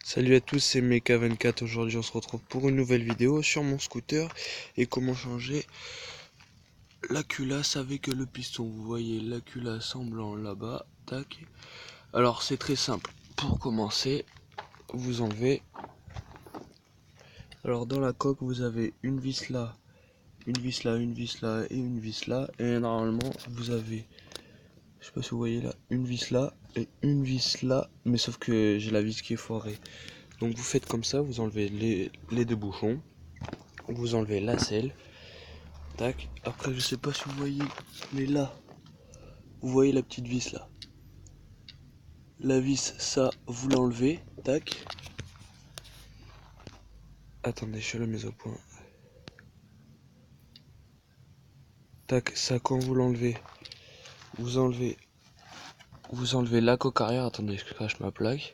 Salut à tous, c'est Mecha24. Aujourd'hui, on se retrouve pour une nouvelle vidéo sur mon scooter et comment changer la culasse avec le piston. Vous voyez la culasse en blanc là-bas, tac. Alors, c'est très simple. Pour commencer, vous enlevez. Alors, dans la coque, vous avez une vis là, une vis là, une vis là et une vis là. Et normalement, vous avez, je sais pas si vous voyez là, une vis là et une vis là, mais sauf que j'ai la vis qui est foirée. Donc, vous faites comme ça, vous enlevez les deux bouchons. Vous enlevez la selle, tac. Après, je sais pas si vous voyez, mais là, vous voyez la petite vis là. La vis, ça, vous l'enlevez, tac. Attendez, je le mets au point. Tac, ça, quand vous l'enlevez, vous enlevez, vous enlevez la coque arrière. Attendez, je crache ma plaque.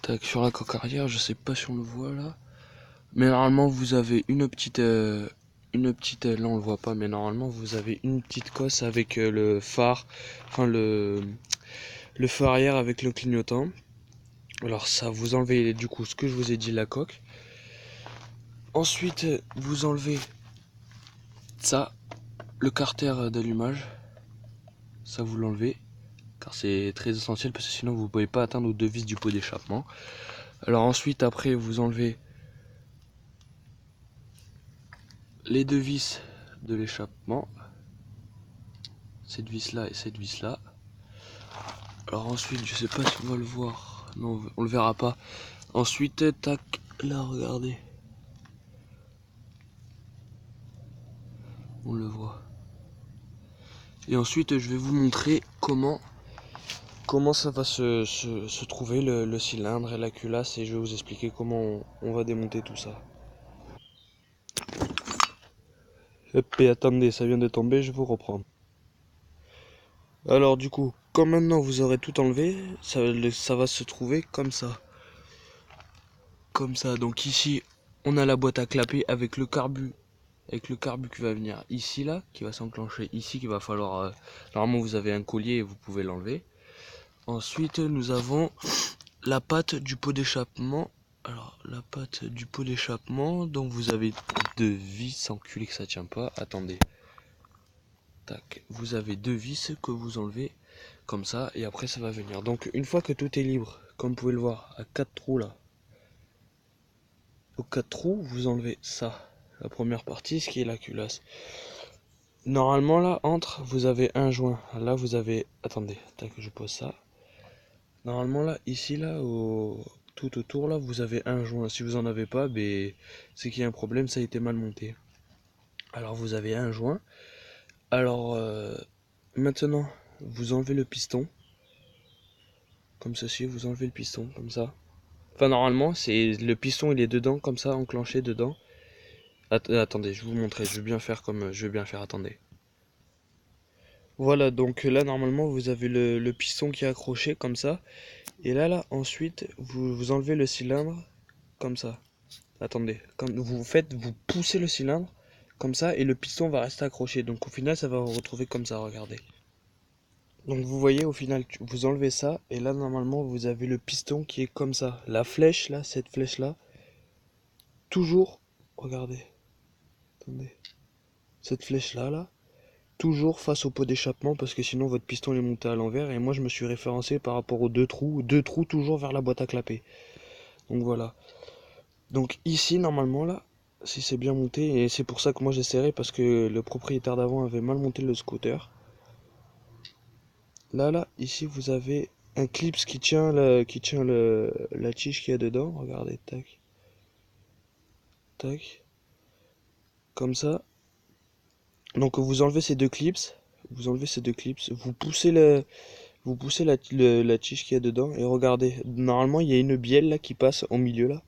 Tac, sur la coque arrière, je sais pas si on le voit là. Mais normalement, vous avez une petite, là on le voit pas, mais normalement, vous avez une petite cosse avec le phare, enfin le feu arrière avec le clignotant. Alors ça, vous enlevez du coup ce que je vous ai dit, la coque. Ensuite, vous enlevez ça, le carter d'allumage. Ça, vous l'enlevez, car c'est très essentiel parce que sinon vous ne pouvez pas atteindre aux deux vis du pot d'échappement. Alors ensuite, après, vous enlevez les deux vis de l'échappement. Cette vis là et cette vis là. Alors ensuite, je sais pas si on va le voir. Non, on le verra pas. Ensuite, tac, là, regardez. On le voit. Et ensuite, je vais vous montrer comment ça va se trouver le cylindre et la culasse, et je vais vous expliquer comment on va démonter tout ça. Hop, et attendez, ça vient de tomber, je vais vous reprendre. Alors du coup, comme maintenant vous aurez tout enlevé, ça va se trouver comme ça. Comme ça, donc ici, on a la boîte à clapper avec le carbu qui va venir ici là, qui va s'enclencher ici, qu'il va falloir... normalement vous avez un collier et vous pouvez l'enlever. Ensuite, nous avons la patte du pot d'échappement. Alors, la patte du pot d'échappement, donc vous avez deux vis, enculé que ça tient pas. Attendez. Tac. Vous avez deux vis que vous enlevez comme ça, et après ça va venir. Donc, une fois que tout est libre, comme vous pouvez le voir, à 4 trous là, aux 4 trous, vous enlevez ça. La première partie, ce qui est la culasse. Normalement, là, entre, vous avez un joint. Là, vous avez... Attendez, tac, je pose ça. Normalement là, ici là, tout autour là, vous avez un joint. Si vous en avez pas, ben, c'est qu'il y a un problème, ça a été mal monté. Alors vous avez un joint. Alors maintenant, vous enlevez le piston. Comme ceci, vous enlevez le piston, comme ça. Enfin normalement, c'est le piston il est dedans, comme ça, enclenché dedans. Attendez, je vais vous montrer, je vais bien faire comme je vais bien faire, attendez. Voilà, donc là normalement vous avez le piston qui est accroché comme ça. Et là, ensuite, vous enlevez le cylindre comme ça. Attendez, comme vous faites, vous poussez le cylindre comme ça et le piston va rester accroché. Donc au final, ça va vous retrouver comme ça, regardez. Donc vous voyez, au final, vous enlevez ça et là, normalement, vous avez le piston qui est comme ça. La flèche là, cette flèche là, toujours, regardez, attendez, cette flèche là, toujours face au pot d'échappement parce que sinon votre piston est monté à l'envers et moi je me suis référencé par rapport aux deux trous toujours vers la boîte à clapper. Donc voilà. Donc ici, normalement là, si c'est bien monté, et c'est pour ça que moi j'ai serré parce que le propriétaire d'avant avait mal monté le scooter. Là, ici vous avez un clips qui tient la tige qu'il y a dedans. Regardez, tac, tac, comme ça. Donc vous enlevez ces deux clips, vous poussez la tige qu'il y a dedans et regardez. Normalement il y a une bielle là qui passe au milieu là.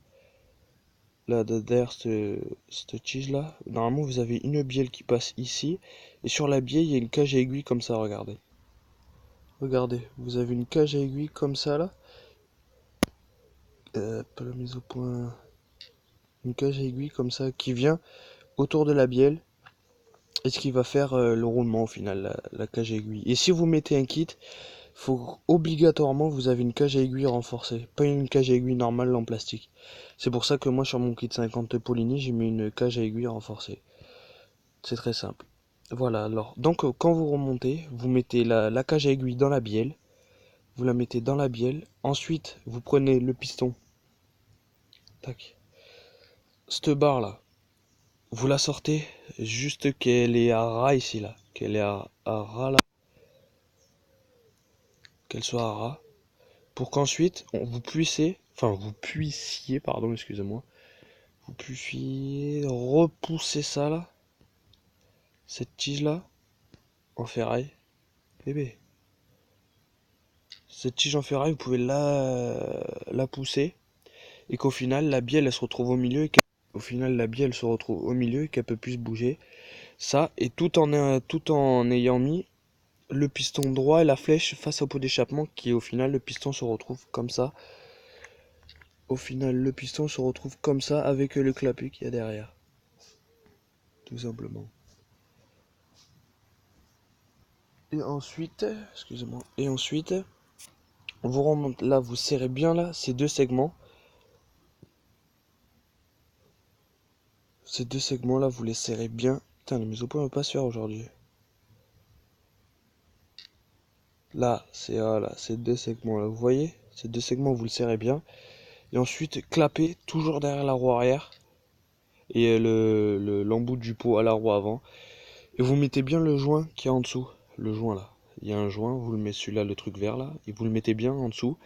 Là, derrière cette tige là, normalement vous avez une bielle qui passe ici, et sur la bielle il y a une cage à aiguille comme ça, regardez. Regardez, vous avez une cage à aiguille comme ça là, pas la mise au point, une cage à aiguille comme ça qui vient autour de la bielle, et ce qui va faire le roulement au final, la cage à aiguille. Et si vous mettez un kit, faut obligatoirement vous avez une cage à aiguille renforcée, pas une cage à aiguille normale en plastique. C'est pour ça que moi sur mon kit 50 Polini, j'ai mis une cage à aiguille renforcée. C'est très simple. Voilà, alors, donc quand vous remontez, vous mettez la cage à aiguille dans la bielle, vous la mettez dans la bielle, ensuite vous prenez le piston, tac, cette barre là, vous la sortez juste qu'elle est à ras ici là, qu'elle est à ras là, qu'elle soit à ras, pour qu'ensuite vous puissiez, pardon, excusez-moi, vous puissiez repousser ça là, cette tige là, en ferraille, bébé. Cette tige en ferraille, vous pouvez la pousser et qu'au final la bielle elle se retrouve au milieu et qu'elle peut plus se bouger. Ça et tout en ayant mis le piston droit et la flèche face au pot d'échappement qui au final le piston se retrouve comme ça. Au final le piston se retrouve comme ça avec le clapet qu'il y a derrière. Tout simplement. Et ensuite, excusez-moi. Et ensuite, vous remontez là, vous serrez bien là ces deux segments. Ces deux segments là, vous les serrez bien. Putain, les mises au point ne vont pas se faire aujourd'hui. Là, c'est voilà, ces deux segments là, vous voyez? Ces deux segments, vous le serrez bien. Et ensuite, clapez toujours derrière la roue arrière. Et l'embout du pot à la roue avant. Et vous mettez bien le joint qui est en dessous. Le joint là. Il y a un joint, vous le mettez celui-là, le truc vert là. Et vous le mettez bien en dessous.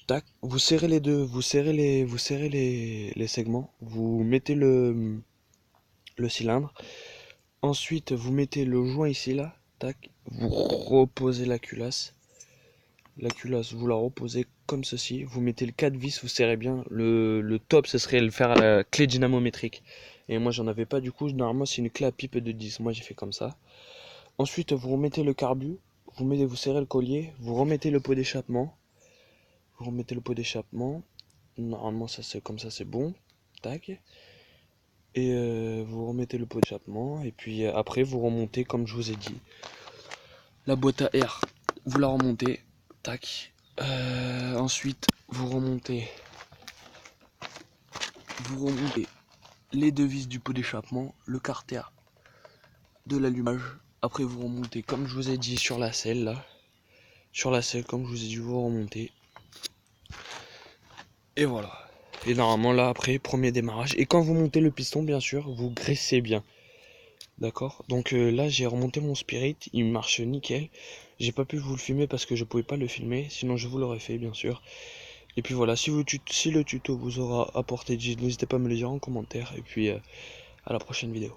Tac, vous serrez les deux, vous serrez les segments. Vous mettez le cylindre. Ensuite, vous mettez le joint ici là. Tac, vous reposez la culasse. La culasse, vous la reposez comme ceci. Vous mettez le 4 vis, vous serrez bien. Le top, ce serait le faire à la clé dynamométrique. Et moi, j'en avais pas du coup. Normalement, c'est une clé à pipe de 10. Moi, j'ai fait comme ça. Ensuite, vous remettez le carbu. Vous serrez le collier. Vous remettez le pot d'échappement. Vous remettez le pot d'échappement. Normalement, ça c'est comme ça, c'est bon. Tac. Et vous remettez le pot d'échappement. Et puis après, vous remontez comme je vous ai dit. La boîte à air, vous la remontez. Tac. Ensuite, vous remontez les deux vis du pot d'échappement, le carter de l'allumage. Après, vous remontez comme je vous ai dit sur la selle là. Sur la selle, comme je vous ai dit, vous remontez. Et voilà. Et normalement là, après, premier démarrage. Et quand vous montez le piston, bien sûr, vous graissez bien. D'accord. Donc là, j'ai remonté mon Spirit, il marche nickel. J'ai pas pu vous le filmer parce que je pouvais pas le filmer, sinon je vous l'aurais fait, bien sûr. Et puis voilà, si le tuto vous aura apporté, n'hésitez pas à me le dire en commentaire. Et puis à la prochaine vidéo.